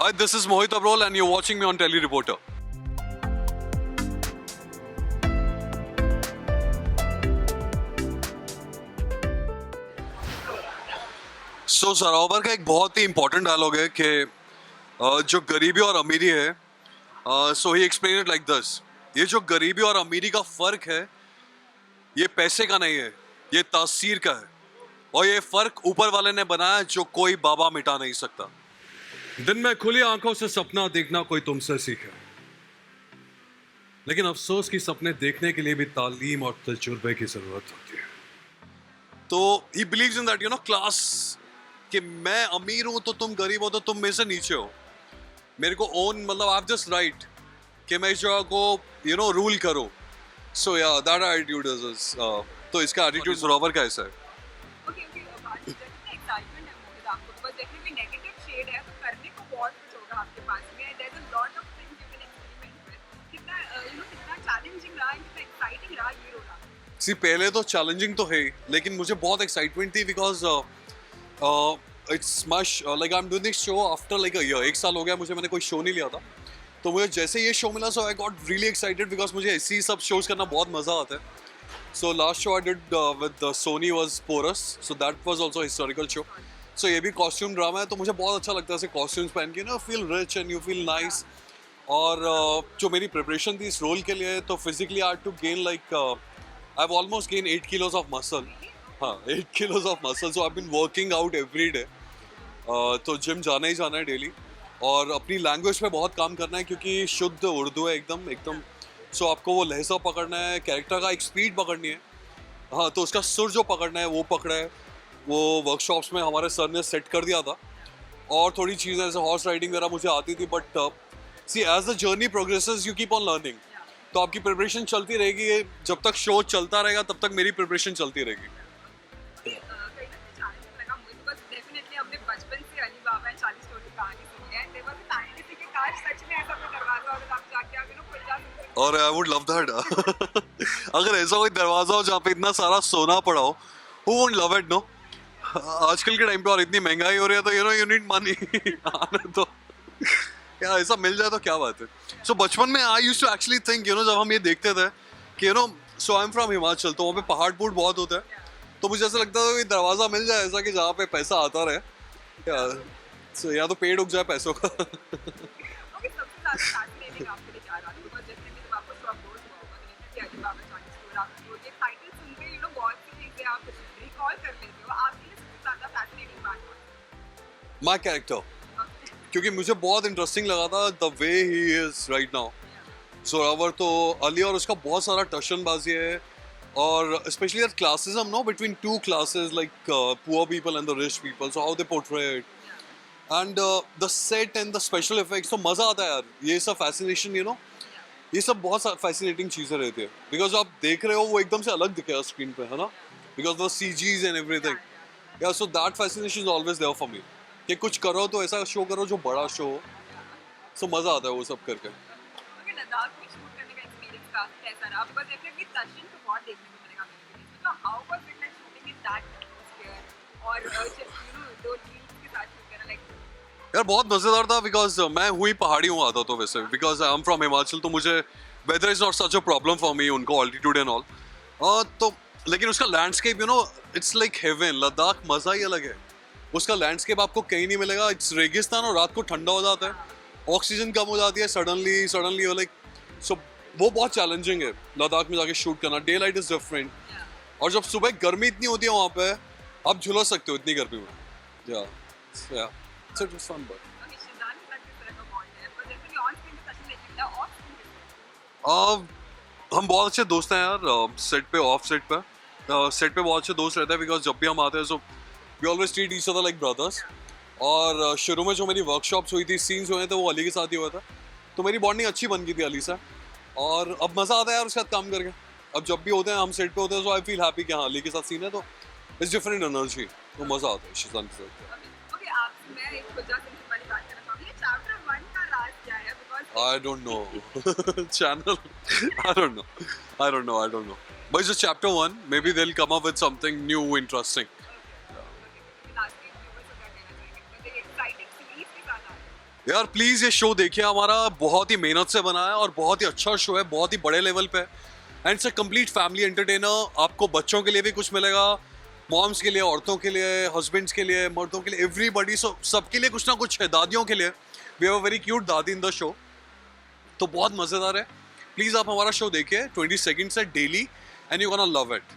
Hi, this is Mohit Abrol and you're watching me on Telly Reporter. So, सरोवर का एक बहुत ही important dialogue है कि जो गरीबी और अमीरी है, so he explained it like this. ये जो गरीबी और अमीरी का फर्क है, ये पैसे का नहीं है, ये तासीर का है. और ये फर्क ऊपर वाले ने बनाया जो कोई बाबा मिटा नहीं सकता. दिन में खुली आंखों से सपना देखना कोई तुमसे सीखे, लेकिन अफसोस की सपने देखने के लिए भी तालीम और तजुर्बे की जरूरत होती है. तो he believes in that, you know, class, कि मैं अमीर हूं तो तुम गरीब हो तो तुम मेरे से नीचे हो. मेरे को ओन मतलब आप जस्ट राइट कि मैं इस जगह को you know रूल करूं. So yeah, that attitude is तो इसका attitude सरोवर का ऐसा है. Okay, बात जैसे एक्साइटमेंट है मोहित आपको, बिकॉज़ डेफिनेटली नेगेटिव शेड है तो करने को बहुत कुछ होगा आपके पास में. There is a lot of things you can experiment with. कितना कितना चैलेंजिंग रहा, कितना एक्साइटिंग रहा ये रोल. सी पहले तो चैलेंजिंग तो है, लेकिन मुझे बहुत एक्साइटमेंट थी because it's much like I am doing this show after like a year. 1 साल हो गया मुझे, मैंने कोई शो नहीं लिया था. तो मुझे जैसे ये शो मिला, so I got really excited because मुझे ऐसी सब शोज करना बहुत मजा आता है. So last show I did with Sony was Porous, so that was also a historical show. So ये भी costume drama है, तो मुझे बहुत अच्छा लगता है ऐसे costumes पहन के, you know, feel rich and you feel nice. और जो मेरी preparation थी इस role के लिए, तो physically I had to gain like I've almost gained 8 kilos of muscle. हाँ, 8 kilos of muscle. So I've been working out every day. तो gym जाना ही जाना है daily. और अपनी language पे बहुत काम करना है क्योंकि शुद्ध उर्दू है एकदम. सो आपको वो लहजा पकड़ना है, कैरेक्टर का एक स्पीड पकड़नी है. हाँ, तो उसका सुर जो पकड़ना है वो पकड़ा है. वो वर्कशॉप्स में हमारे सर ने सेट कर दिया था. और थोड़ी चीज़ें जैसे हॉर्स राइडिंग वगैरह मुझे आती थी, but see as the journey progresses you keep on learning. तो आपकी प्रिपरेशन चलती रहेगी. जब तक शो चलता रहेगा तब तक मेरी प्रिपरेशन चलती रहेगी. और आई वुड लव दैट. अगर ऐसा कोई दरवाजा हो जहाँ पे इतना सारा सोना पड़ा हो, who would love it, no? आजकल के टाइम पे और इतनी महंगाई हो रही है तो यू नीड मनी. तो क्या ऐसा मिल जाए तो क्या बात है. सो बचपन में I used to actually think, जब हम ये देखते थे कि so I am from Himachal, तो वहाँ पे पहाड़ पुड़ बहुत होता है. तो मुझे ऐसा लगता था कि दरवाजा मिल जाए ऐसा कि जहाँ पे पैसा आता रहे. सो या तो पेड़ उग जाए पैसों का. माई कैरेक्टर, क्योंकि मुझे बहुत इंटरेस्टिंग लगा था the way he is right now. Zorawar तो अली और उसका बहुत सारा टशनबाजी है. और specially that classicism know between two classes like poor people and the rich people, so how they portray it and the set and the special effects. तो मज़ा आता है यार. ये सब फैसिनेशन, ये सब बहुत फैसिनेटिंग चीज़ें रहती है. बिकॉज आप देख रहे हो वो एकदम से अलग दिखेगा स्क्रीन पे, है ना, because the CGs and everything. या so that fascination is always there for me कि कुछ करो तो ऐसा शो करो जो बड़ा शो हो. सो मज़ा आता है वो सब करके. यार बहुत मज़ेदार था बिकॉज मैं हुई पहाड़ी हूँ आता तो वैसे, because I am from Himachal, तो मुझे weather is not such a problem for me. उनको ऑल्टीट्यूड एंड ऑल, तो लेकिन उसका landscape it's like heaven. Ladakh मज़ा ही अलग है. उसका लैंडस्केप आपको कहीं नहीं मिलेगा. इट्स रेगिस्तान और रात को ठंडा हो जाता है, ऑक्सीजन कम हो जाती है सडनली लाइक. सो वो बहुत चैलेंजिंग है लद्दाख में जाके शूट करना. Day light is different. और जब सुबह गर्मी इतनी होती है वहाँ पे, आप झुलस सकते हो इतनी गर्मी में. या इट वाज फन. बट हम बहुत अच्छे दोस्त हैं यार. सेट पे ऑफ सेट पे बहुत अच्छे दोस्त रहते हैं बिकॉज जब भी हम आते हैं so we always treat each other like brothers. और शुरू में जो मेरी वर्कशॉप्स हुई थी, सीन्स हुए थे, वो अली के साथ ही हुआ था. तो मेरी बॉन्डिंग अच्छी बन गई थी अली से. और अब मज़ा आता है यार उसके साथ काम करके. अब जब भी होते हैं हम सेट पे होते हैं, सो आई फील हैप्पी कि हाँ अली के साथ सीन है तो इट्स डिफरेंट एनर्जी. तो मज़ा आता है शिजान के साथ. I don't know. Channel. I don't know. But it's just chapter 1. Maybe they'll come up with something new, interesting. यार प्लीज ये शो देखिए, हमारा बहुत ही मेहनत से बना है और बहुत ही अच्छा शो है, बहुत ही बड़े लेवल पे है and it's a complete family entertainer. आपको बच्चों के लिए भी कुछ मिलेगा, मॉम्स के लिए, औरतों के लिए, हस्बैंड्स के लिए, मर्दों के लिए, एवरीबॉडी, सबके लिए कुछ ना कुछ है, दादियों के लिए। We have a very cute dadi in the show, तो बहुत मज़ेदार है। प्लीज़ आप हमारा शो देखिए 22 से daily and you gonna love it.